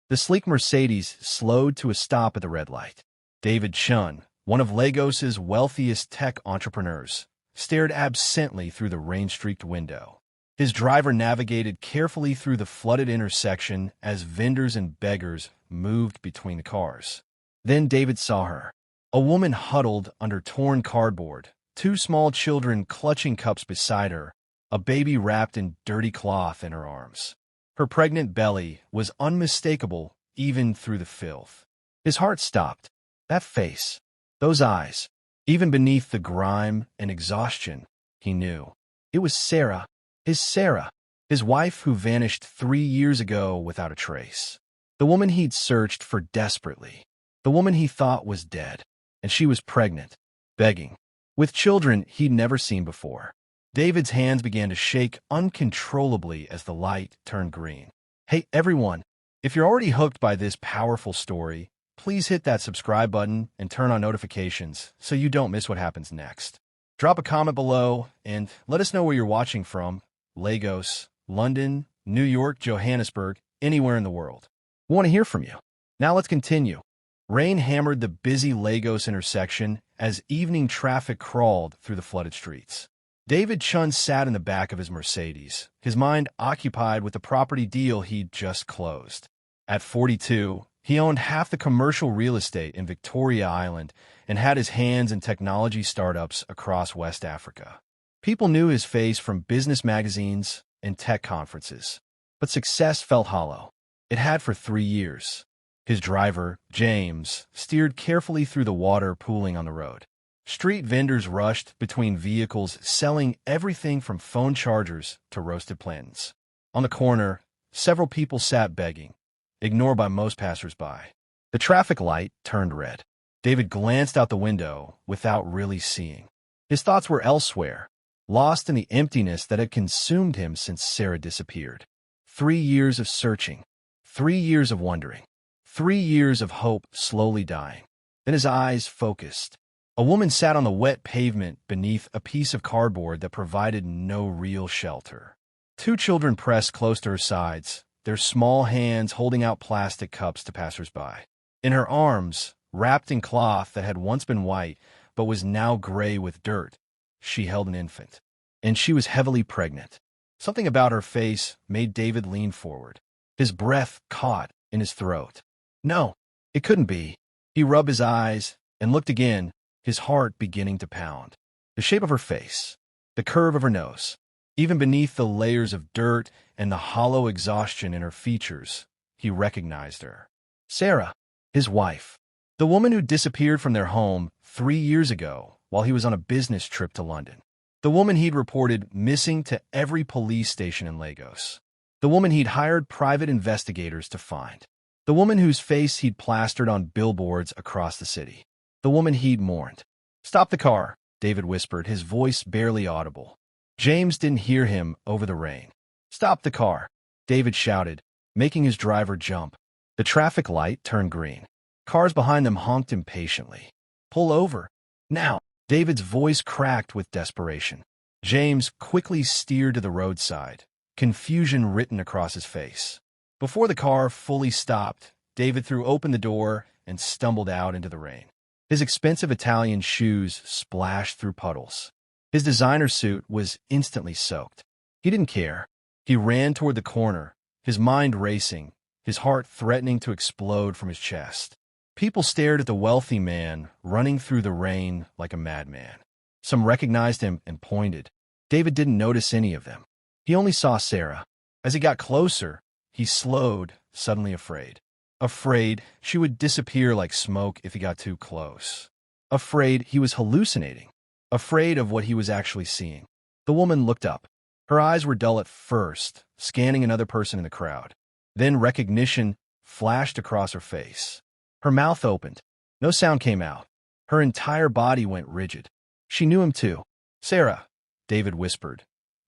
The sleek Mercedes slowed to a stop at the red light. David Chun, one of Lagos's wealthiest tech entrepreneurs, stared absently through the rain-streaked window. His driver navigated carefully through the flooded intersection as vendors and beggars moved between the cars. Then David saw her, a woman huddled under torn cardboard, two small children clutching cups beside her, a baby wrapped in dirty cloth in her arms. Her pregnant belly was unmistakable even through the filth. His heart stopped. That face, those eyes, even beneath the grime and exhaustion, he knew. It was Sarah, his wife who vanished 3 years ago without a trace. The woman he'd searched for desperately. The woman he thought was dead. And she was pregnant, begging, with children he'd never seen before. David's hands began to shake uncontrollably as the light turned green. Hey, everyone, if you're already hooked by this powerful story, please hit that subscribe button and turn on notifications so you don't miss what happens next. Drop a comment below and let us know where you're watching from: Lagos, London, New York, Johannesburg, anywhere in the world. We want to hear from you. Now let's continue. Rain hammered the busy Lagos intersection as evening traffic crawled through the flooded streets. David Chun sat in the back of his Mercedes, his mind occupied with the property deal he'd just closed. At 42, he owned half the commercial real estate in Victoria Island and had his hands in technology startups across West Africa. People knew his face from business magazines and tech conferences, but success felt hollow. It had for 3 years. His driver, James, steered carefully through the water pooling on the road. Street vendors rushed between vehicles selling everything from phone chargers to roasted plantains. On the corner, several people sat begging, ignored by most passers-by. The traffic light turned red. David glanced out the window without really seeing. His thoughts were elsewhere, lost in the emptiness that had consumed him since Sarah disappeared. 3 years of searching, 3 years of wondering. 3 years of hope slowly dying. Then his eyes focused. A woman sat on the wet pavement beneath a piece of cardboard that provided no real shelter. 2 children pressed close to her sides, their small hands holding out plastic cups to passers-by. In her arms, wrapped in cloth that had once been white but was now gray with dirt, she held an infant. And she was heavily pregnant. Something about her face made David lean forward. His breath caught in his throat. No, it couldn't be. He rubbed his eyes and looked again, his heart beginning to pound. The shape of her face, the curve of her nose, even beneath the layers of dirt and the hollow exhaustion in her features, he recognized her. Sarah, his wife, the woman who disappeared from their home 3 years ago while he was on a business trip to London. The woman he'd reported missing to every police station in Lagos. The woman he'd hired private investigators to find. The woman whose face he'd plastered on billboards across the city. The woman he'd mourned. Stop the car, David whispered, his voice barely audible. James didn't hear him over the rain. Stop the car, David shouted, making his driver jump. The traffic light turned green. Cars behind them honked impatiently. Pull over. Now, David's voice cracked with desperation. James quickly steered to the roadside, confusion written across his face. Before the car fully stopped, David threw open the door and stumbled out into the rain. His expensive Italian shoes splashed through puddles. His designer suit was instantly soaked. He didn't care. He ran toward the corner, his mind racing, his heart threatening to explode from his chest. People stared at the wealthy man running through the rain like a madman. Some recognized him and pointed. David didn't notice any of them. He only saw Sarah. As he got closer, he slowed, suddenly afraid. Afraid she would disappear like smoke if he got too close. Afraid he was hallucinating. Afraid of what he was actually seeing. The woman looked up. Her eyes were dull at first, scanning another person in the crowd. Then recognition flashed across her face. Her mouth opened. No sound came out. Her entire body went rigid. She knew him too. Sarah, David whispered,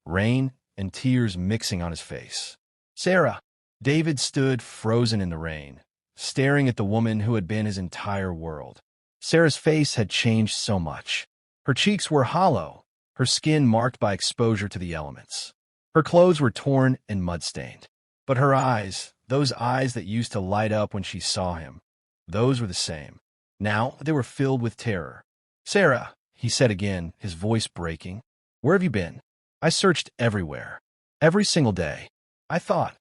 rain and tears mixing on his face. Sarah. David stood frozen in the rain, staring at the woman who had been his entire world. Sarah's face had changed so much. Her cheeks were hollow, her skin marked by exposure to the elements. Her clothes were torn and mud-stained. But her eyes, Those eyes that used to light up when she saw him, those were the same. Now they were filled with terror. "Sarah," he said again, his voice breaking. "Where have you been? I searched everywhere. Every single day. I thought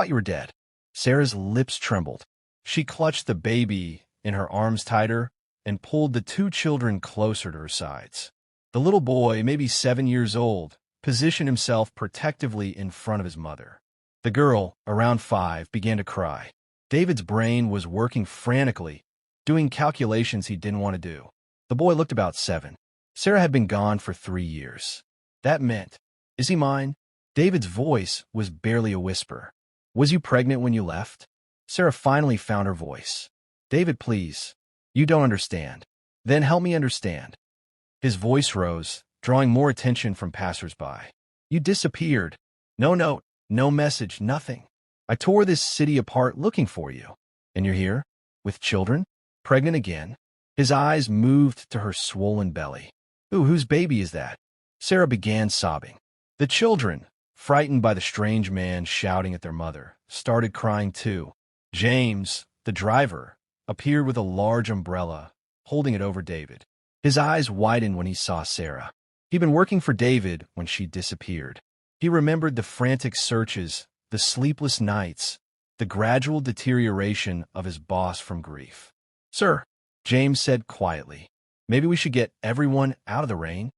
you were dead." Sarah's lips trembled. She clutched the baby in her arms tighter and pulled the two children closer to her sides. The little boy, maybe 7 years old, positioned himself protectively in front of his mother. The girl, around 5, began to cry. David's brain was working frantically, doing calculations he didn't want to do. The boy looked about 7. Sarah had been gone for 3 years. That meant, "Is he mine?" David's voice was barely a whisper. "Was you pregnant when you left?" Sarah finally found her voice. "David, please. You don't understand." "Then help me understand." His voice rose, drawing more attention from passers-by. "You disappeared. No note, no message, nothing. I tore this city apart looking for you. And you're here? With children? Pregnant again?" His eyes moved to her swollen belly. "Ooh, whose baby is that?" Sarah began sobbing. The children, frightened by the strange man shouting at their mother, started crying too. James, the driver, appeared with a large umbrella, holding it over David. His eyes widened when he saw Sarah. He'd been working for David when she disappeared. He remembered the frantic searches, the sleepless nights, the gradual deterioration of his boss from grief. "Sir," James said quietly, "maybe we should get everyone out of the rain?"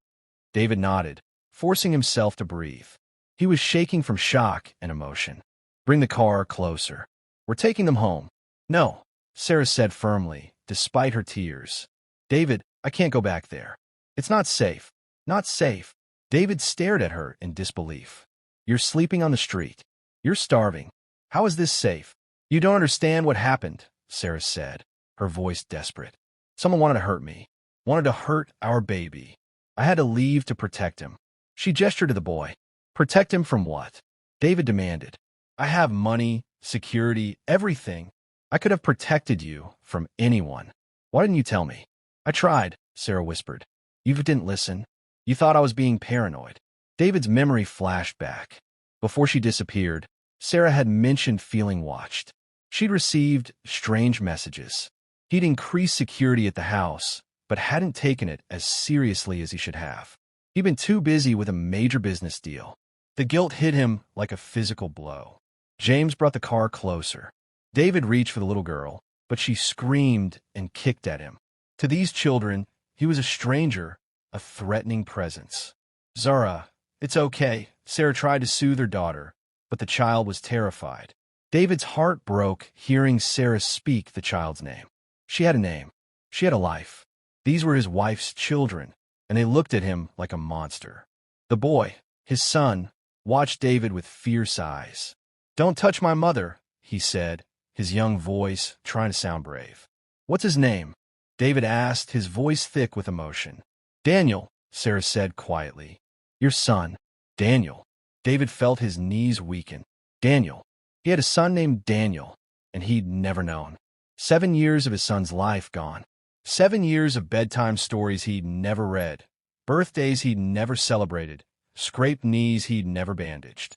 David nodded, forcing himself to breathe. He was shaking from shock and emotion. "Bring the car closer. We're taking them home." "No," Sarah said firmly, despite her tears. "David, I can't go back there. It's not safe. Not safe." David stared at her in disbelief. "You're sleeping on the street. You're starving. How is this safe?" "You don't understand what happened," Sarah said, her voice desperate. "Someone wanted to hurt me. Wanted to hurt our baby. I had to leave to protect him." She gestured to the boy. "Protect him from what?" David demanded. "I have money, security, everything. I could have protected you from anyone. Why didn't you tell me?" "I tried," Sarah whispered. "You didn't listen. You thought I was being paranoid." David's memory flashed back. Before she disappeared, Sarah had mentioned feeling watched. She'd received strange messages. He'd increased security at the house, but hadn't taken it as seriously as he should have. He'd been too busy with a major business deal. The guilt hit him like a physical blow. James brought the car closer. David reached for the little girl, but she screamed and kicked at him. To these children, he was a stranger, a threatening presence. "Zara, it's okay," Sarah tried to soothe her daughter, but the child was terrified. David's heart broke hearing Sarah speak the child's name. She had a name. She had a life. These were his wife's children, and they looked at him like a monster. The boy, his son, watched David with fierce eyes. "Don't touch my mother," he said, his young voice trying to sound brave. "What's his name?" David asked, his voice thick with emotion. "Daniel," Sarah said quietly. "Your son, Daniel." David felt his knees weaken. Daniel. He had a son named Daniel, and he'd never known. 7 years of his son's life gone. 7 years of bedtime stories he'd never read, birthdays he'd never celebrated, scraped knees he'd never bandaged.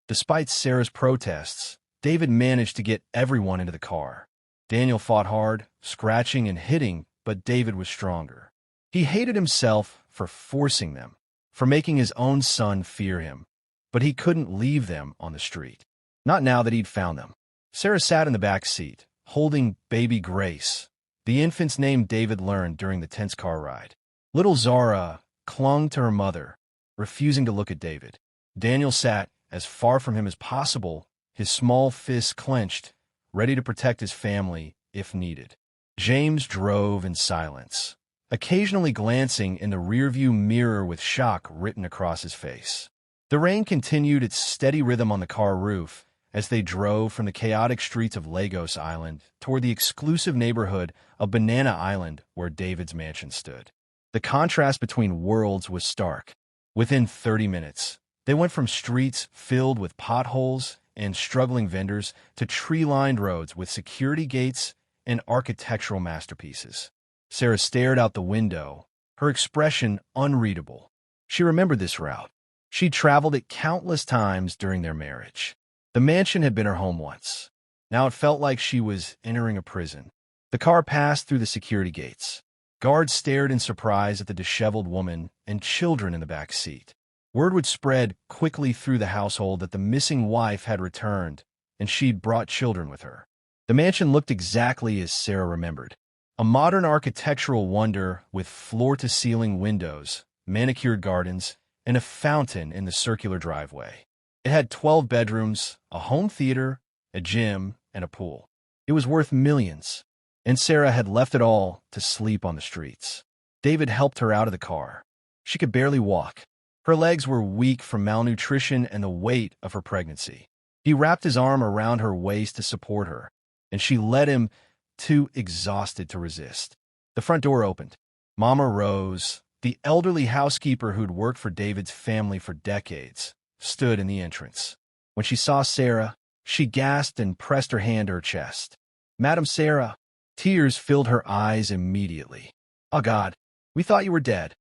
Despite Sarah's protests, David managed to get everyone into the car. Daniel fought hard, scratching and hitting, but David was stronger. He hated himself for forcing them, for making his own son fear him, but he couldn't leave them on the street. Not now that he'd found them. Sarah sat in the back seat, holding baby Grace, the infant's name David learned during the tense car ride. Little Zara clung to her mother, refusing to look at David. Daniel sat as far from him as possible, his small fists clenched, ready to protect his family if needed. James drove in silence, occasionally glancing in the rearview mirror with shock written across his face. The rain continued its steady rhythm on the car roof as they drove from the chaotic streets of Lagos Island toward the exclusive neighborhood of Banana Island where David's mansion stood. The contrast between worlds was stark. Within 30 minutes, they went from streets filled with potholes and struggling vendors to tree-lined roads with security gates and architectural masterpieces. Sarah stared out the window, her expression unreadable. She remembered this route. She'd traveled it countless times during their marriage. The mansion had been her home once. Now it felt like she was entering a prison. The car passed through the security gates. Guards stared in surprise at the disheveled woman and children in the back seat. Word would spread quickly through the household that the missing wife had returned, and she'd brought children with her. The mansion looked exactly as Sarah remembered. A modern architectural wonder with floor-to-ceiling windows, manicured gardens, and a fountain in the circular driveway. It had 12 bedrooms, a home theater, a gym, and a pool. It was worth millions, and Sarah had left it all to sleep on the streets. David helped her out of the car. She could barely walk. Her legs were weak from malnutrition and the weight of her pregnancy. He wrapped his arm around her waist to support her, and she led him, too exhausted to resist. The front door opened. Mama Rose, the elderly housekeeper who'd worked for David's family for decades, stood in the entrance. When she saw Sarah, she gasped and pressed her hand to her chest. "Madam Sarah." Tears filled her eyes immediately. "Oh God, we thought you were dead."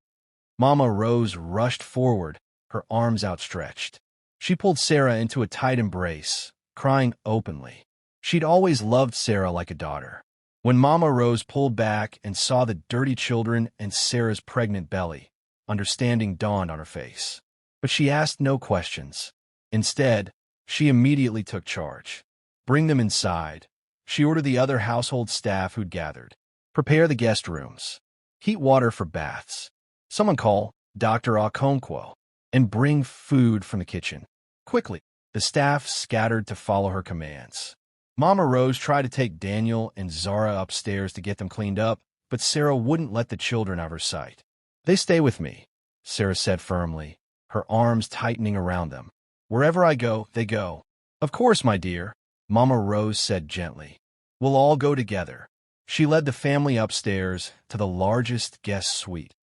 Mama Rose rushed forward, her arms outstretched. She pulled Sarah into a tight embrace, crying openly. She'd always loved Sarah like a daughter. When Mama Rose pulled back and saw the dirty children and Sarah's pregnant belly, understanding dawned on her face. But she asked no questions. Instead, she immediately took charge. "Bring them inside." She ordered the other household staff who'd gathered. "Prepare the guest rooms. Heat water for baths. Someone call Dr. Okonkwo and bring food from the kitchen. Quickly." The staff scattered to follow her commands. Mama Rose tried to take Daniel and Zara upstairs to get them cleaned up, but Sarah wouldn't let the children out of her sight. "They stay with me," Sarah said firmly, her arms tightening around them. "Wherever I go, they go." "Of course, my dear," Mama Rose said gently. "We'll all go together." She led the family upstairs to the largest guest suite,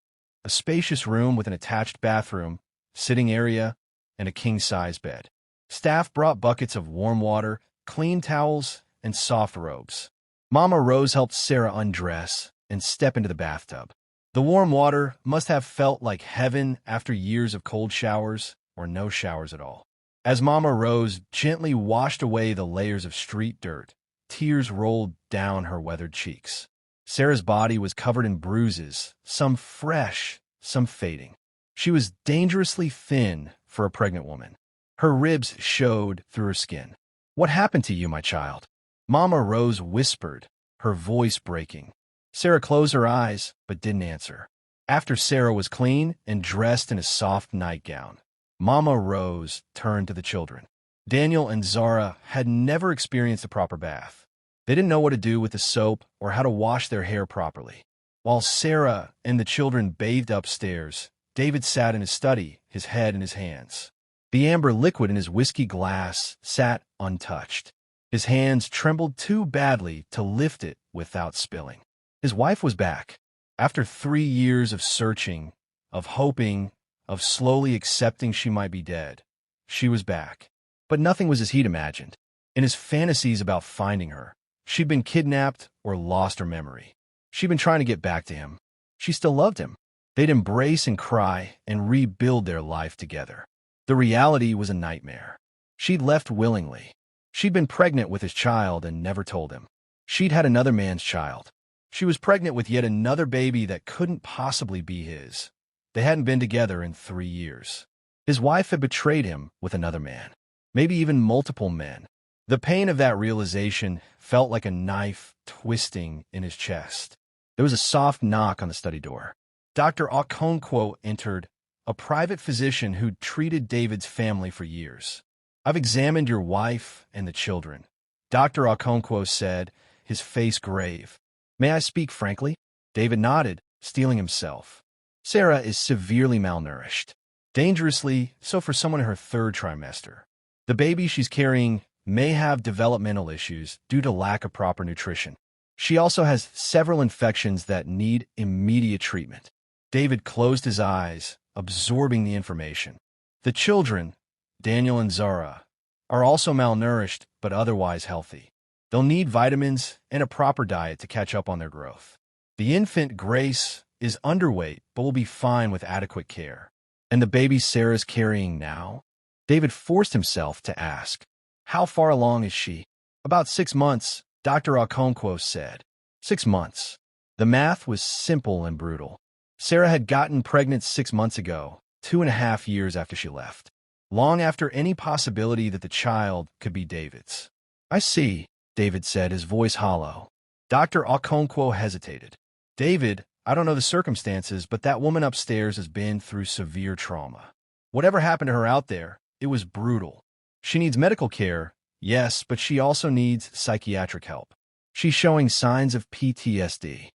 a spacious room with an attached bathroom, sitting area, and a king-size bed. Staff brought buckets of warm water, clean towels, and soft robes. Mama Rose helped Sarah undress and step into the bathtub. The warm water must have felt like heaven after years of cold showers or no showers at all. As Mama Rose gently washed away the layers of street dirt, tears rolled down her weathered cheeks. Sarah's body was covered in bruises, some fresh, some fading. She was dangerously thin for a pregnant woman. Her ribs showed through her skin. "What happened to you, my child?" Mama Rose whispered, her voice breaking. Sarah closed her eyes, but didn't answer. After Sarah was clean and dressed in a soft nightgown, Mama Rose turned to the children. Daniel and Zara had never experienced a proper bath. They didn't know what to do with the soap or how to wash their hair properly. While Sarah and the children bathed upstairs, David sat in his study, his head in his hands. The amber liquid in his whiskey glass sat untouched. His hands trembled too badly to lift it without spilling. His wife was back. After 3 years of searching, of hoping, of slowly accepting she might be dead, she was back. But nothing was as he'd imagined. In his fantasies about finding her, she'd been kidnapped or lost her memory. She'd been trying to get back to him. She still loved him. They'd embrace and cry and rebuild their life together. The reality was a nightmare. She'd left willingly. She'd been pregnant with his child and never told him. She'd had another man's child. She was pregnant with yet another baby that couldn't possibly be his. They hadn't been together in 3 years. His wife had betrayed him with another man, maybe even multiple men. The pain of that realization felt like a knife twisting in his chest. There was a soft knock on the study door. Dr. Okonkwo entered, a private physician who'd treated David's family for years. "I've examined your wife and the children," Dr. Okonkwo said, his face grave. "May I speak frankly?" David nodded, steeling himself. "Sarah is severely malnourished. Dangerously so for someone in her 3rd trimester. The baby she's carrying may have developmental issues due to lack of proper nutrition. She also has several infections that need immediate treatment." David closed his eyes, absorbing the information. The children, Daniel and Zara, are also malnourished but otherwise healthy. They'll need vitamins and a proper diet to catch up on their growth. The infant, Grace, is underweight but will be fine with adequate care. And the baby Sarah's carrying now? David forced himself to ask, "How far along is she?" About 6 months, Dr. Okonkwo said. 6 months. The math was simple and brutal. Sarah had gotten pregnant 6 months ago, 2.5 years after she left. Long after any possibility that the child could be David's. I see, David said, his voice hollow. Dr. Okonkwo hesitated. David, I don't know the circumstances, but that woman upstairs has been through severe trauma. Whatever happened to her out there, it was brutal. She needs medical care, yes, but she also needs psychiatric help. She's showing signs of PTSD.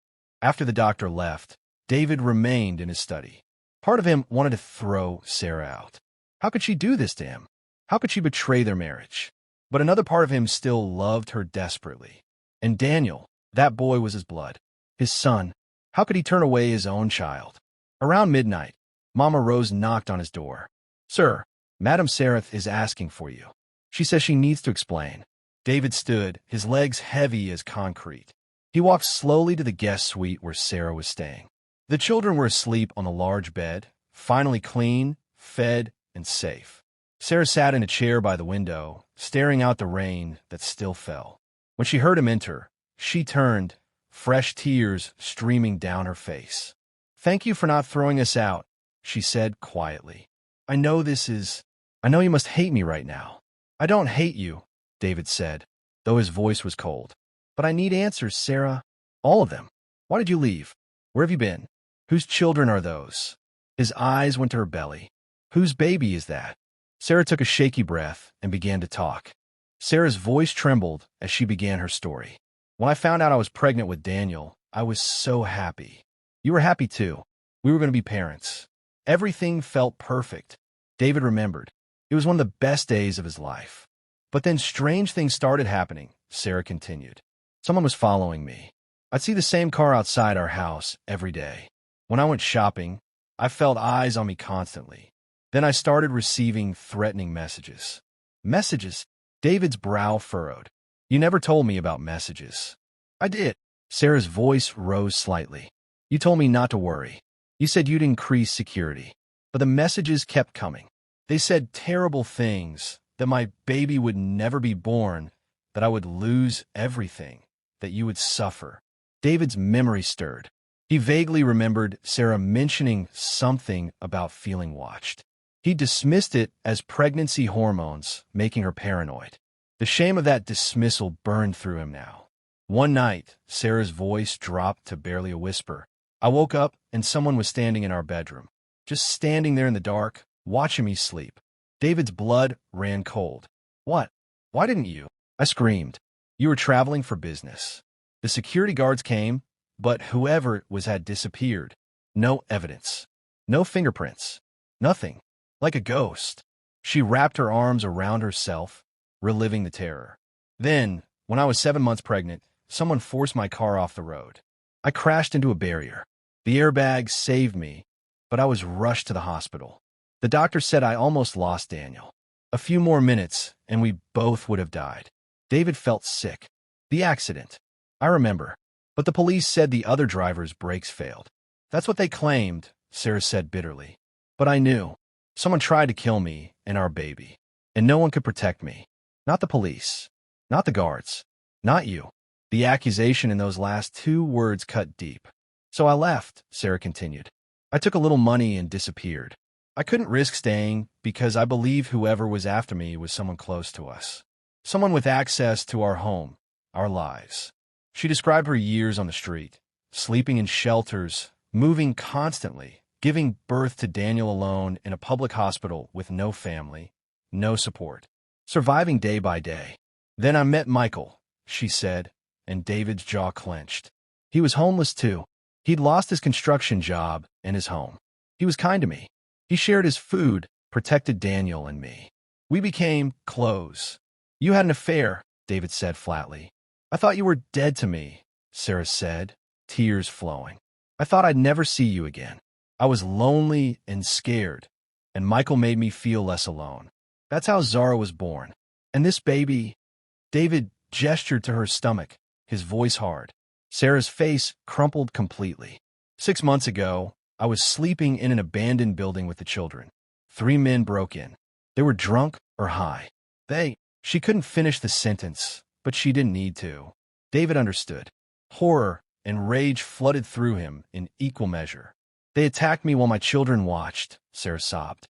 After the doctor left, David remained in his study. Part of him wanted to throw Sarah out. How could she do this to him? How could she betray their marriage? But another part of him still loved her desperately. And Daniel, that boy was his blood. His son. How could he turn away his own child? Around midnight, Mama Rose knocked on his door. Sir, Madame Sereth is asking for you. She says she needs to explain. David stood, his legs heavy as concrete. He walked slowly to the guest suite where Sarah was staying. The children were asleep on a large bed, finally clean, fed, and safe. Sarah sat in a chair by the window, staring out the rain that still fell. When she heard him enter, she turned, fresh tears streaming down her face. Thank you for not throwing us out, she said quietly. I know you must hate me right now. I don't hate you, David said, though his voice was cold. But I need answers, Sarah. All of them. Why did you leave? Where have you been? Whose children are those? His eyes went to her belly. Whose baby is that? Sarah took a shaky breath and began to talk. Sarah's voice trembled as she began her story. When I found out I was pregnant with Daniel, I was so happy. You were happy too. We were going to be parents. Everything felt perfect. David remembered. It was one of the best days of his life. But then strange things started happening, Sarah continued. Someone was following me. I'd see the same car outside our house every day. When I went shopping, I felt eyes on me constantly. Then I started receiving threatening messages. Messages? David's brow furrowed. You never told me about messages. I did. Sarah's voice rose slightly. You told me not to worry. You said you'd increase security. But the messages kept coming. They said terrible things, that my baby would never be born, that I would lose everything, that you would suffer. David's memory stirred. He vaguely remembered Sarah mentioning something about feeling watched. He dismissed it as pregnancy hormones, making her paranoid. The shame of that dismissal burned through him now. One night, Sarah's voice dropped to barely a whisper. I woke up and someone was standing in our bedroom, just standing there in the dark, watching me sleep. David's blood ran cold. What? Why didn't you? I screamed. You were traveling for business. The security guards came, but whoever it was had disappeared. No evidence. No fingerprints. Nothing. Like a ghost. She wrapped her arms around herself, reliving the terror. Then, when I was 7 months pregnant, someone forced my car off the road. I crashed into a barrier. The airbag saved me, but I was rushed to the hospital. The doctor said I almost lost Daniel. A few more minutes, and we both would have died. David felt sick. The accident. I remember. But the police said the other driver's brakes failed. That's what they claimed, Sarah said bitterly. But I knew. Someone tried to kill me and our baby. And no one could protect me. Not the police. Not the guards. Not you. The accusation in those last 2 words cut deep. So I left, Sarah continued. I took a little money and disappeared. I couldn't risk staying because I believe whoever was after me was someone close to us. Someone with access to our home, our lives. She described her years on the street, sleeping in shelters, moving constantly, giving birth to Daniel alone in a public hospital with no family, no support, surviving day by day. Then I met Michael, she said, and David's jaw clenched. He was homeless too. He'd lost his construction job and his home. He was kind to me. He shared his food, protected Daniel and me. We became close. You had an affair, David said flatly. I thought you were dead to me, Sarah said, tears flowing. I thought I'd never see you again. I was lonely and scared, and Michael made me feel less alone. That's how Zara was born. And this baby... David gestured to her stomach, his voice hard. Sarah's face crumpled completely. 6 months ago, I was sleeping in an abandoned building with the children. 3 men broke in. They were drunk or high. She couldn't finish the sentence, but she didn't need to. David understood. Horror and rage flooded through him in equal measure. They attacked me while my children watched, Sarah sobbed.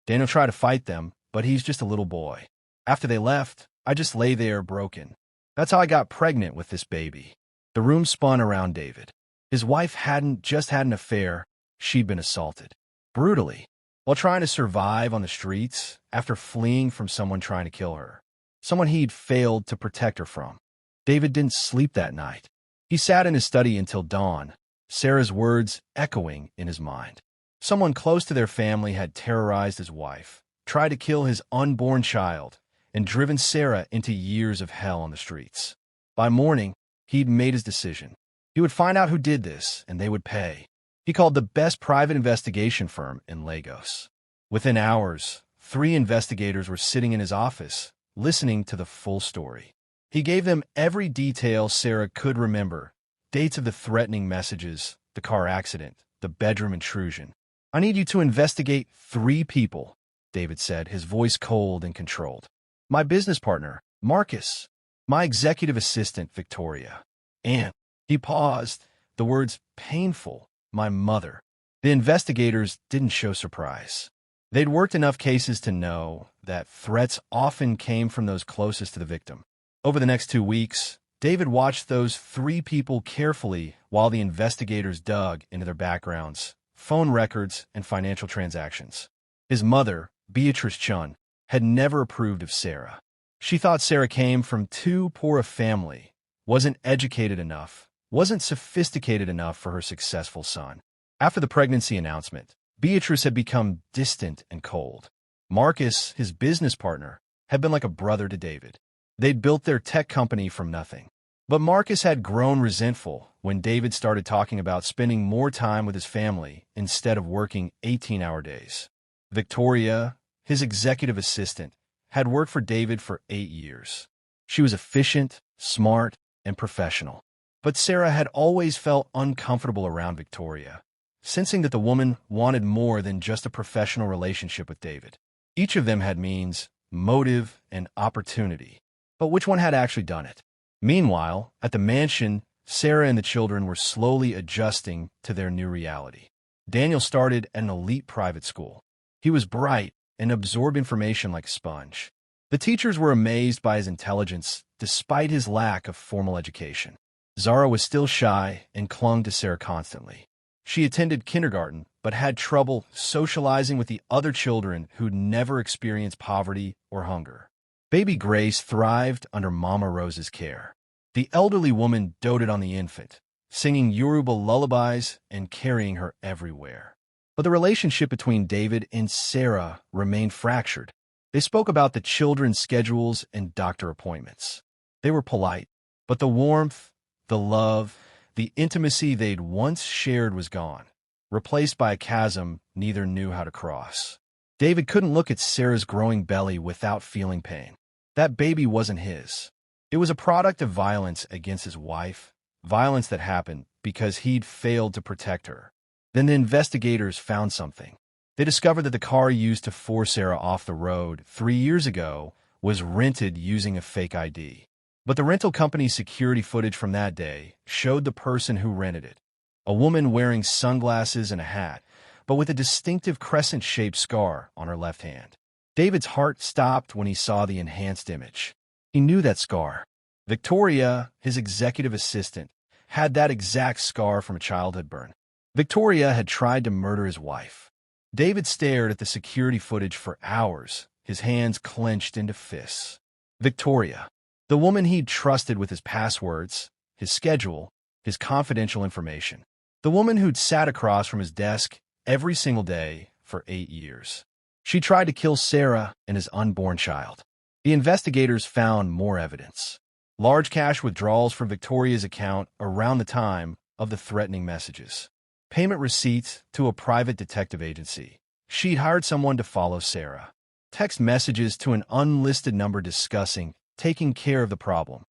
Daniel tried to fight them, but he's just a little boy. After they left, I just lay there broken. That's how I got pregnant with this baby. The room spun around David. His wife hadn't just had an affair, she'd been assaulted. Brutally. While trying to survive on the streets after fleeing from someone trying to kill her. Someone he'd failed to protect her from. David didn't sleep that night. He sat in his study until dawn, Sarah's words echoing in his mind. Someone close to their family had terrorized his wife, tried to kill his unborn child, and driven Sarah into years of hell on the streets. By morning, he'd made his decision. He would find out who did this, and they would pay. He called the best private investigation firm in Lagos. Within hours, 3 investigators were sitting in his office, listening to the full story. He gave them every detail Sarah could remember, dates of the threatening messages, the car accident, the bedroom intrusion. I need you to investigate 3 people, David said, his voice cold and controlled. My business partner, Marcus. My executive assistant, Victoria. And he paused, the words painful. My mother. The investigators didn't show surprise. They'd worked enough cases to know that threats often came from those closest to the victim. Over the next 2 weeks, David watched those 3 people carefully while the investigators dug into their backgrounds, phone records, and financial transactions. His mother, Beatrice Chun, had never approved of Sarah. She thought Sarah came from too poor a family, wasn't educated enough, wasn't sophisticated enough for her successful son. After the pregnancy announcement, Beatrice had become distant and cold. Marcus, his business partner, had been like a brother to David. They'd built their tech company from nothing. But Marcus had grown resentful when David started talking about spending more time with his family instead of working 18-hour days. Victoria, his executive assistant, had worked for David for 8 years. She was efficient, smart, and professional. But Sarah had always felt uncomfortable around Victoria, sensing that the woman wanted more than just a professional relationship with David. Each of them had means, motive, and opportunity. But which one had actually done it? Meanwhile, at the mansion, Sarah and the children were slowly adjusting to their new reality. Daniel started at an elite private school. He was bright and absorbed information like a sponge. The teachers were amazed by his intelligence despite his lack of formal education. Zara was still shy and clung to Sarah constantly. She attended kindergarten but had trouble socializing with the other children who'd never experienced poverty or hunger. Baby Grace thrived under Mama Rose's care. The elderly woman doted on the infant, singing Yoruba lullabies and carrying her everywhere. But the relationship between David and Sarah remained fractured. They spoke about the children's schedules and doctor appointments. They were polite, but the warmth, the love, the intimacy they'd once shared was gone, replaced by a chasm neither knew how to cross. David couldn't look at Sarah's growing belly without feeling pain. That baby wasn't his. It was a product of violence against his wife, violence that happened because he'd failed to protect her. Then the investigators found something. They discovered that the car used to force Sarah off the road 3 years ago was rented using a fake ID. But the rental company's security footage from that day showed the person who rented it. A woman wearing sunglasses and a hat, but with a distinctive crescent-shaped scar on her left hand. David's heart stopped when he saw the enhanced image. He knew that scar. Victoria, his executive assistant, had that exact scar from a childhood burn. Victoria had tried to murder his wife. David stared at the security footage for hours, his hands clenched into fists. Victoria, the woman he'd trusted with his passwords, his schedule, his confidential information. The woman who'd sat across from his desk every single day for 8 years. She tried to kill Sarah and his unborn child. The investigators found more evidence. Large cash withdrawals from Victoria's account around the time of the threatening messages. Payment receipts to a private detective agency. She'd hired someone to follow Sarah. Text messages to an unlisted number discussing taking care of the problem.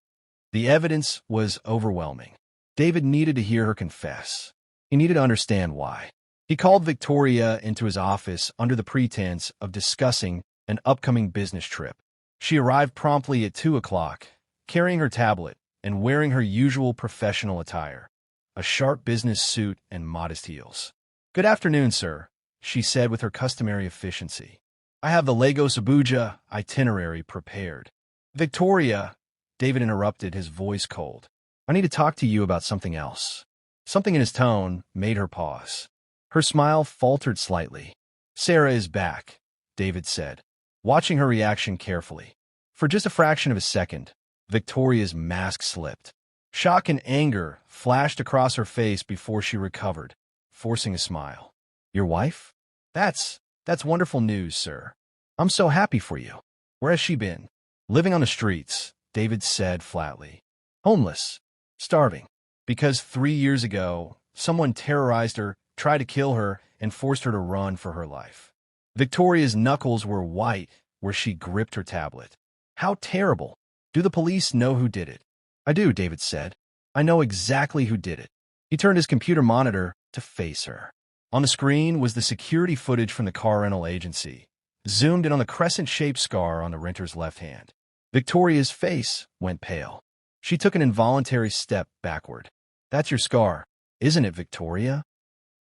The evidence was overwhelming. David needed to hear her confess. He needed to understand why. He called Victoria into his office under the pretense of discussing an upcoming business trip. She arrived promptly at 2 o'clock, carrying her tablet and wearing her usual professional attire, a sharp business suit and modest heels. "Good afternoon, sir," she said with her customary efficiency. "I have the Lagos Abuja itinerary prepared." "Victoria," David interrupted, his voice cold. "I need to talk to you about something else." Something in his tone made her pause. Her smile faltered slightly. "Sarah is back," David said, watching her reaction carefully. For just a fraction of a second, Victoria's mask slipped. Shock and anger flashed across her face before she recovered, forcing a smile. "Your wife? That's wonderful news, sir. I'm so happy for you. Where has she been?" "Living on the streets," David said flatly. "Homeless. Starving. Because 3 years ago, someone terrorized her, tried to kill her, and forced her to run for her life." Victoria's knuckles were white where she gripped her tablet. "How terrible. Do the police know who did it?" "I do," David said. "I know exactly who did it." He turned his computer monitor to face her. On the screen was the security footage from the car rental agency, zoomed in on the crescent-shaped scar on the renter's left hand. Victoria's face went pale. She took an involuntary step backward. "That's your scar, isn't it, Victoria?"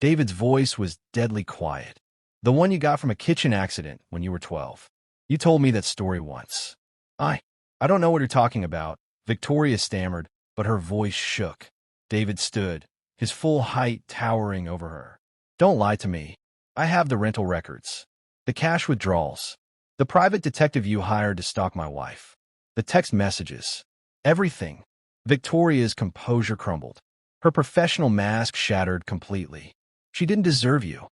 David's voice was deadly quiet. "The one you got from a kitchen accident when you were 12. You told me that story once." I don't know what you're talking about," Victoria stammered, but her voice shook. David stood, his full height towering over her. "Don't lie to me. I have the rental records, the cash withdrawals, the private detective you hired to stalk my wife, the text messages, everything." Victoria's composure crumbled. Her professional mask shattered completely. "She didn't deserve you."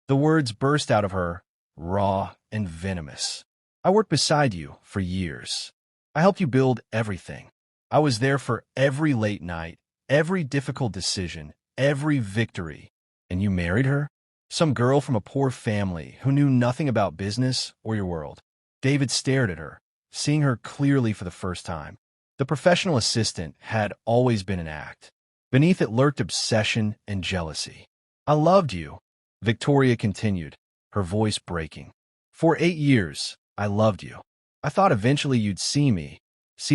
The words burst out of her, raw and venomous. "I worked beside you for years. I helped you build everything. I was there for every late night, every difficult decision, every victory. And you married her? Some girl from a poor family who knew nothing about business or your world." David stared at her, seeing her clearly for the first time. The professional assistant had always been an act. Beneath it lurked obsession and jealousy. "I loved you," Victoria continued, her voice breaking. "For 8 years, I loved you. I thought eventually you'd see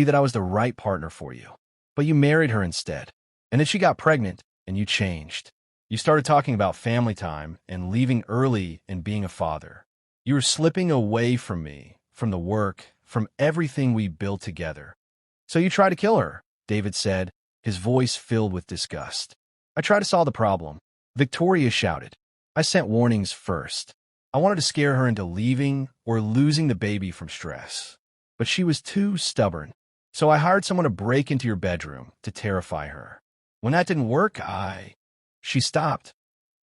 that I was the right partner for you. But you married her instead. And then she got pregnant, and you changed. You started talking about family time and leaving early and being a father. You were slipping away from me, from the work, from everything we built together. So you tried to kill her," David said, his voice filled with disgust. "I tried to solve the problem," Victoria shouted. "I sent warnings first. I wanted to scare her into leaving or losing the baby from stress. But she was too stubborn. So I hired someone to break into your bedroom to terrify her. When that didn't work, She stopped,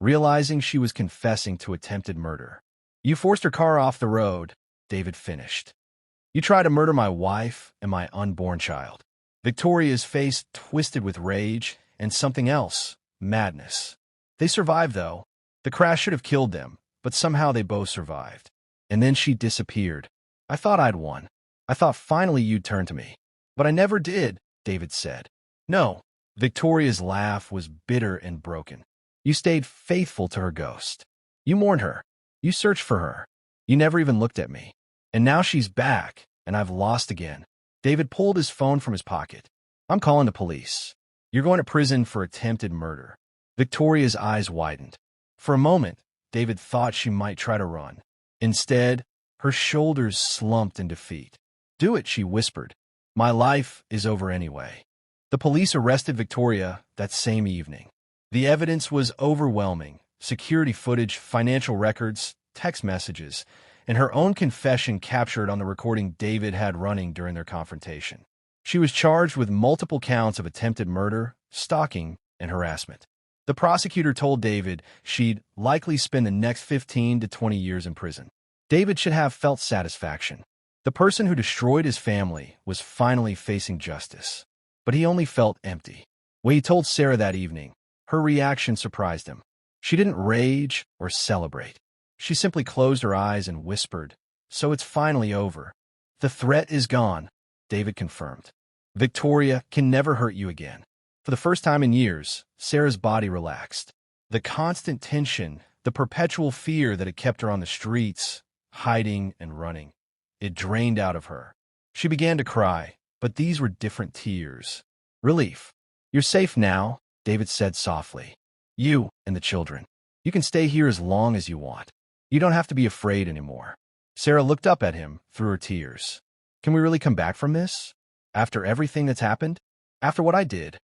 realizing she was confessing to attempted murder. "You forced her car off the road," David finished. "You tried to murder my wife and my unborn child." Victoria's face twisted with rage and something else, madness. "They survived, though. The crash should have killed them, but somehow they both survived. And then she disappeared. I thought I'd won. I thought finally you'd turn to me. But I never did," David said. "No." Victoria's laugh was bitter and broken. "You stayed faithful to her ghost. You mourned her. You searched for her. You never even looked at me. And now she's back, and I've lost again." David pulled his phone from his pocket. "I'm calling the police. You're going to prison for attempted murder." Victoria's eyes widened. For a moment, David thought she might try to run. Instead, her shoulders slumped in defeat. "Do it," she whispered. "My life is over anyway." The police arrested Victoria that same evening. The evidence was overwhelming: security footage, financial records, text messages, and her own confession captured on the recording David had running during their confrontation. She was charged with multiple counts of attempted murder, stalking, and harassment. The prosecutor told David she'd likely spend the next 15 to 20 years in prison. David should have felt satisfaction. The person who destroyed his family was finally facing justice. But he only felt empty. When he told Sarah that evening, her reaction surprised him. She didn't rage or celebrate. She simply closed her eyes and whispered, "So it's finally over." "The threat is gone," David confirmed. "Victoria can never hurt you again." For the first time in years, Sarah's body relaxed. The constant tension, the perpetual fear that had kept her on the streets, hiding and running, it drained out of her. She began to cry, but these were different tears. Relief. "You're safe now," David said softly. "You and the children. You can stay here as long as you want. You don't have to be afraid anymore." Sarah looked up at him through her tears. "Can we really come back from this? After everything that's happened? After what I did?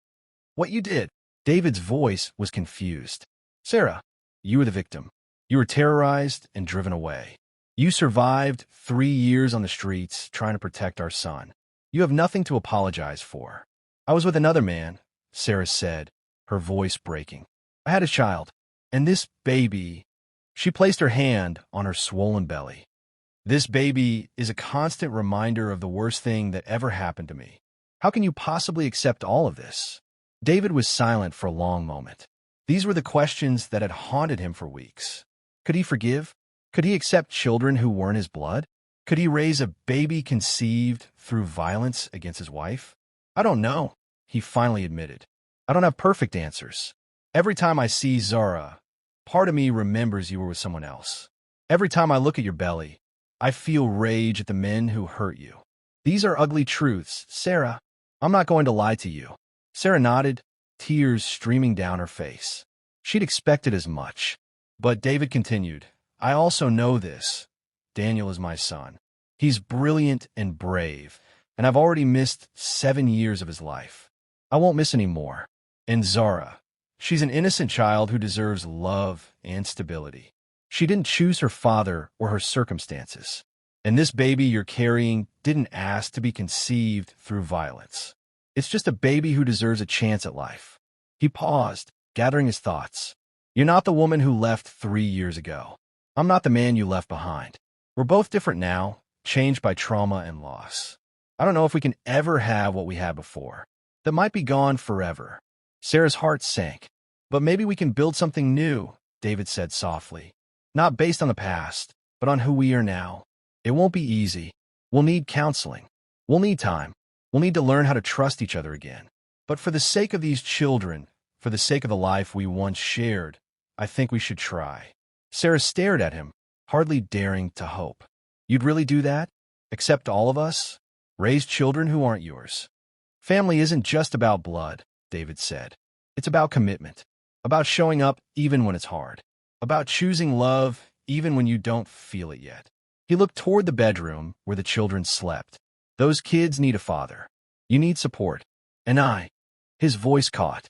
What you did?" David's voice was confused. "Sarah, you were the victim. You were terrorized and driven away. You survived 3 years on the streets trying to protect our son. You have nothing to apologize for." "I was with another man," Sarah said, her voice breaking. "I had a child, and this baby—" She placed her hand on her swollen belly. "This baby is a constant reminder of the worst thing that ever happened to me. How can you possibly accept all of this?" David was silent for a long moment. These were the questions that had haunted him for weeks. Could he forgive? Could he accept children who weren't his blood? Could he raise a baby conceived through violence against his wife? "I don't know," he finally admitted. "I don't have perfect answers. Every time I see Zara, part of me remembers you were with someone else. Every time I look at your belly, I feel rage at the men who hurt you. These are ugly truths, Sarah. I'm not going to lie to you." Sarah nodded, tears streaming down her face. She'd expected as much. But David continued, "I also know this. Daniel is my son. He's brilliant and brave, and I've already missed 7 years of his life. I won't miss any more. And Zara, she's an innocent child who deserves love and stability. She didn't choose her father or her circumstances. And this baby you're carrying didn't ask to be conceived through violence. It's just a baby who deserves a chance at life." He paused, gathering his thoughts. "You're not the woman who left 3 years ago. I'm not the man you left behind. We're both different now, changed by trauma and loss. I don't know if we can ever have what we had before. That might be gone forever." Sarah's heart sank. "But maybe we can build something new," David said softly. "Not based on the past, but on who we are now. It won't be easy. We'll need counseling. We'll need time. We'll need to learn how to trust each other again. But for the sake of these children, for the sake of the life we once shared, I think we should try." Sarah stared at him, hardly daring to hope. "You'd really do that? Accept all of us? Raise children who aren't yours?" "Family isn't just about blood," David said. "It's about commitment, about showing up even when it's hard, about choosing love even when you don't feel it yet." He looked toward the bedroom where the children slept. "Those kids need a father. You need support. And I—" His voice caught.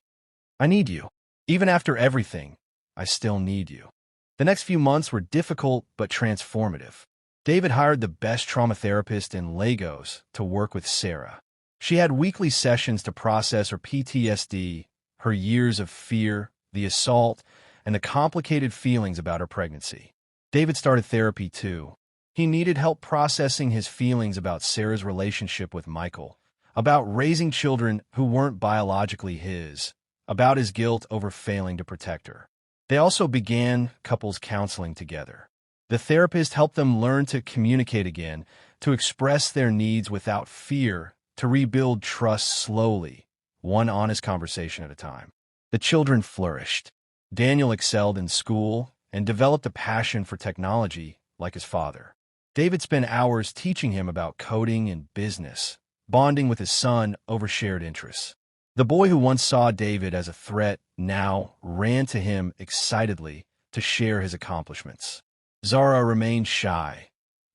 "I need you. Even after everything, I still need you." The next few months were difficult but transformative. David hired the best trauma therapist in Lagos to work with Sarah. She had weekly sessions to process her PTSD, her years of fear, the assault, and the complicated feelings about her pregnancy. David started therapy too. He needed help processing his feelings about Sarah's relationship with Michael, about raising children who weren't biologically his, about his guilt over failing to protect her. They also began couples counseling together. The therapist helped them learn to communicate again, to express their needs without fear, to rebuild trust slowly, one honest conversation at a time. The children flourished. Daniel excelled in school and developed a passion for technology like his father. David spent hours teaching him about coding and business, bonding with his son over shared interests. The boy who once saw David as a threat now ran to him excitedly to share his accomplishments. Zara remained shy,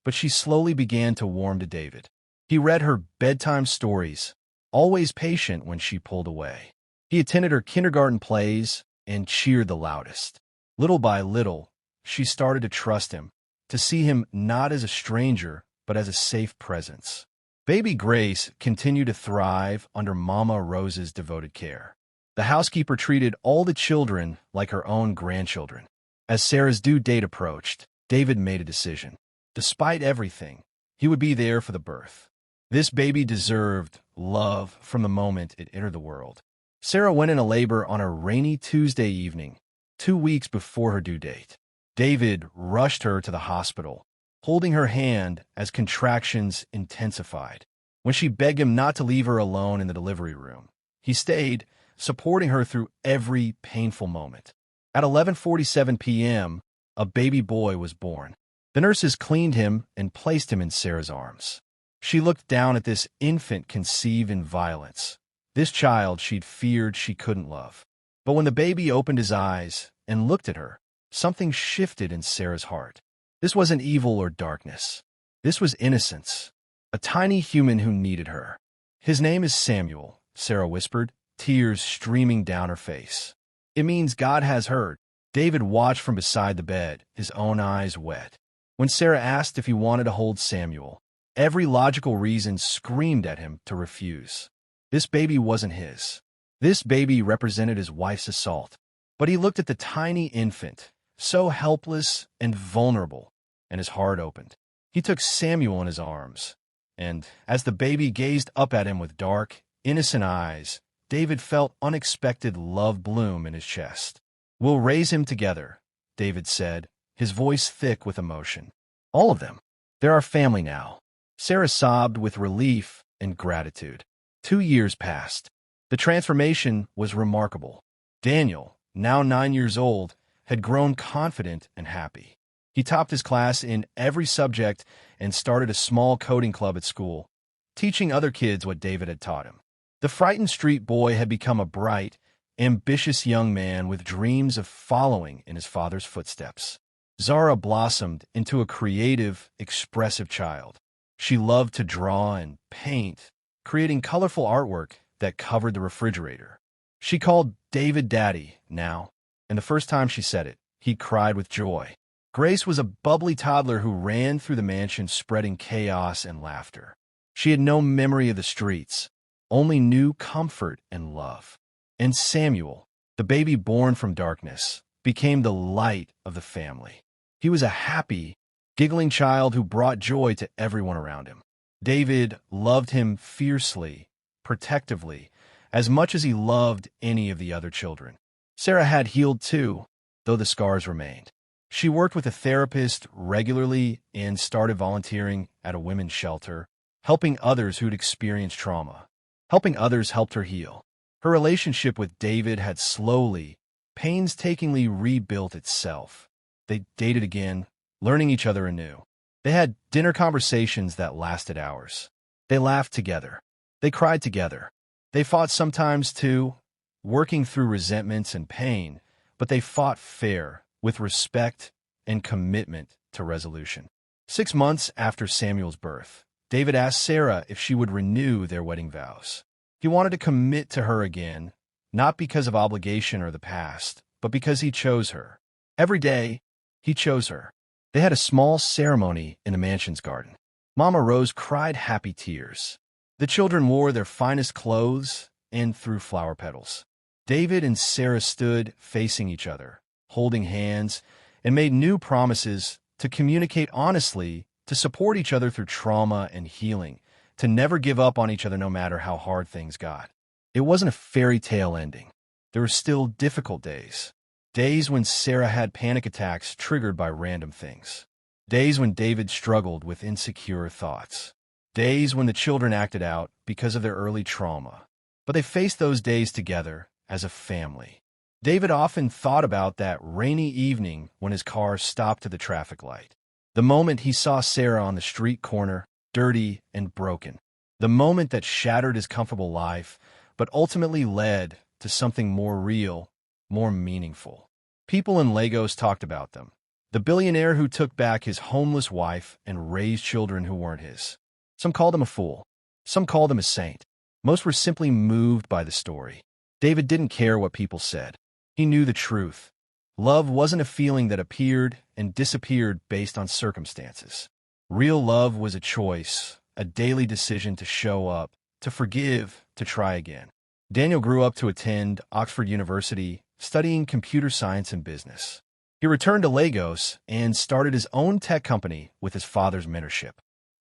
but she slowly began to warm to David. He read her bedtime stories, always patient when she pulled away. He attended her kindergarten plays and cheered the loudest. Little by little, she started to trust him, to see him not as a stranger, but as a safe presence. Baby Grace continued to thrive under Mama Rose's devoted care. The housekeeper treated all the children like her own grandchildren. As Sarah's due date approached, David made a decision. Despite everything, he would be there for the birth. This baby deserved love from the moment it entered the world. Sarah went into labor on a rainy Tuesday evening, 2 weeks before her due date. David rushed her to the hospital, holding her hand as contractions intensified. When she begged him not to leave her alone in the delivery room, he stayed, supporting her through every painful moment. At 11:47 p.m., a baby boy was born. The nurses cleaned him and placed him in Sarah's arms. She looked down at this infant conceived in violence, this child she'd feared she couldn't love. But when the baby opened his eyes and looked at her, something shifted in Sarah's heart. This wasn't evil or darkness. This was innocence, a tiny human who needed her. "His name is Samuel," Sarah whispered, tears streaming down her face. "It means God has heard." David watched from beside the bed, his own eyes wet. When Sarah asked if he wanted to hold Samuel, every logical reason screamed at him to refuse. This baby wasn't his. This baby represented his wife's assault. But he looked at the tiny infant, so helpless and vulnerable, and his heart opened. He took Samuel in his arms, and as the baby gazed up at him with dark, innocent eyes, David felt unexpected love bloom in his chest. "We'll raise him together," David said, his voice thick with emotion. "All of them. They're our family now." Sarah sobbed with relief and gratitude. 2 years passed. The transformation was remarkable. Daniel, now 9 years old, had grown confident and happy. He topped his class in every subject and started a small coding club at school, teaching other kids what David had taught him. The frightened street boy had become a bright, ambitious young man with dreams of following in his father's footsteps. Zara blossomed into a creative, expressive child. She loved to draw and paint, creating colorful artwork that covered the refrigerator. She called David Daddy now, and the first time she said it, he cried with joy. Grace was a bubbly toddler who ran through the mansion spreading chaos and laughter. She had no memory of the streets, only knew comfort and love. And Samuel, the baby born from darkness, became the light of the family. He was a happy, giggling child who brought joy to everyone around him. David loved him fiercely, protectively, as much as he loved any of the other children. Sarah had healed too, though the scars remained. She worked with a therapist regularly and started volunteering at a women's shelter, helping others who'd experienced trauma. Helping others helped her heal. Her relationship with David had slowly, painstakingly rebuilt itself. They dated again, learning each other anew. They had dinner conversations that lasted hours. They laughed together. They cried together. They fought sometimes too, working through resentments and pain, but they fought fair, with respect and commitment to resolution. 6 months after Samuel's birth, David asked Sarah if she would renew their wedding vows. He wanted to commit to her again, not because of obligation or the past, but because he chose her. Every day, he chose her. They had a small ceremony in the mansion's garden. Mama Rose cried happy tears. The children wore their finest clothes and threw flower petals. David and Sarah stood facing each other, holding hands, and made new promises to communicate honestly, to support each other through trauma and healing, to never give up on each other no matter how hard things got. It wasn't a fairy tale ending. There were still difficult days. Days when Sarah had panic attacks triggered by random things. Days when David struggled with insecure thoughts. Days when the children acted out because of their early trauma. But they faced those days together as a family. David often thought about that rainy evening when his car stopped at the traffic light. The moment he saw Sarah on the street corner, dirty and broken. The moment that shattered his comfortable life, but ultimately led to something more real, more meaningful. People in Lagos talked about them. The billionaire who took back his homeless wife and raised children who weren't his. Some called him a fool. Some called him a saint. Most were simply moved by the story. David didn't care what people said. He knew the truth. Love wasn't a feeling that appeared and disappeared based on circumstances. Real love was a choice, a daily decision to show up, to forgive, to try again. Daniel grew up to attend Oxford University, studying computer science and business. He returned to Lagos and started his own tech company with his father's mentorship.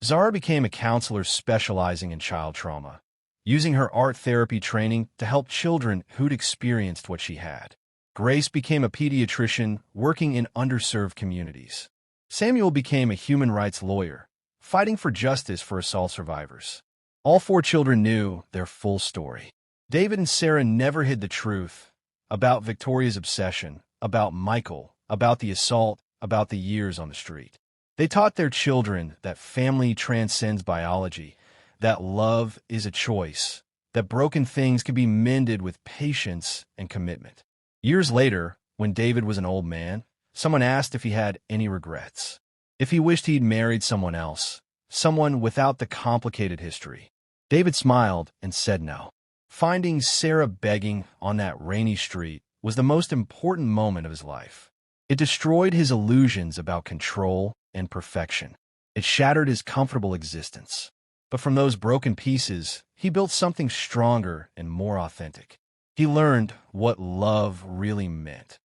Zara became a counselor specializing in child trauma, using her art therapy training to help children who'd experienced what she had. Grace became a pediatrician working in underserved communities. Samuel became a human rights lawyer, fighting for justice for assault survivors. All 4 children knew their full story. David and Sarah never hid the truth about Victoria's obsession, about Michael, about the assault, about the years on the street. They taught their children that family transcends biology, that love is a choice, that broken things can be mended with patience and commitment. Years later, when David was an old man, someone asked if he had any regrets, if he wished he'd married someone else, someone without the complicated history. David smiled and said no. Finding Sarah begging on that rainy street was the most important moment of his life. It destroyed his illusions about control and perfection. It shattered his comfortable existence. But from those broken pieces, he built something stronger and more authentic. He learned what love really meant.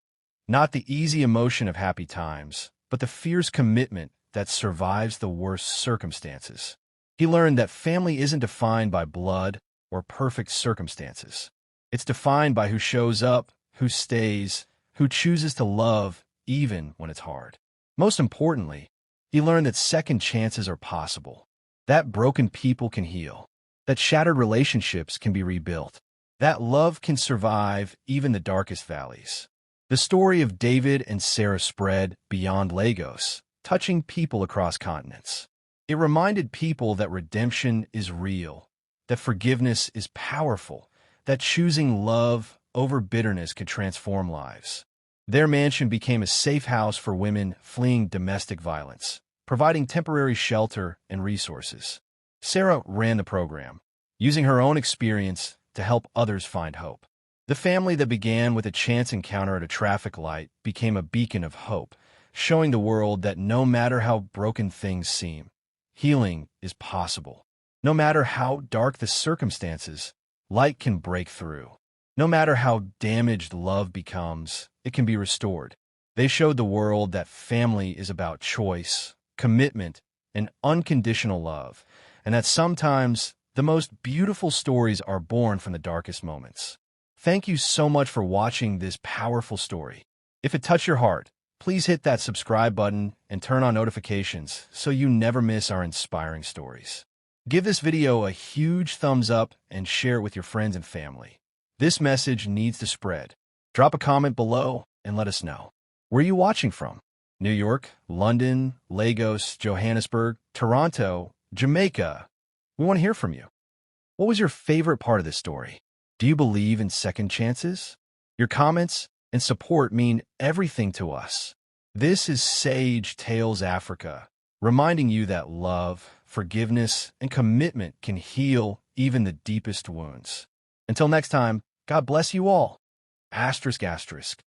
Not the easy emotion of happy times, but the fierce commitment that survives the worst circumstances. He learned that family isn't defined by blood or perfect circumstances. It's defined by who shows up, who stays, who chooses to love even when it's hard. Most importantly, he learned that second chances are possible, that broken people can heal, that shattered relationships can be rebuilt, that love can survive even the darkest valleys. The story of David and Sarah spread beyond Lagos, touching people across continents. It reminded people that redemption is real, that forgiveness is powerful, that choosing love over bitterness could transform lives. Their mansion became a safe house for women fleeing domestic violence, providing temporary shelter and resources. Sarah ran the program, using her own experience to help others find hope. The family that began with a chance encounter at a traffic light became a beacon of hope, showing the world that no matter how broken things seem, healing is possible. No matter how dark the circumstances, light can break through. No matter how damaged love becomes, it can be restored. They showed the world that family is about choice, commitment, and unconditional love, and that sometimes the most beautiful stories are born from the darkest moments. Thank you so much for watching this powerful story. If it touched your heart, please hit that subscribe button and turn on notifications so you never miss our inspiring stories. Give this video a huge thumbs up and share it with your friends and family. This message needs to spread. Drop a comment below and let us know. Where are you watching from? New York, London, Lagos, Johannesburg, Toronto, Jamaica. We want to hear from you. What was your favorite part of this story? Do you believe in second chances? Your comments and support mean everything to us. This is Sage Tales Africa, reminding you that love, forgiveness, and commitment can heal even the deepest wounds. Until next time, God bless you all. ****.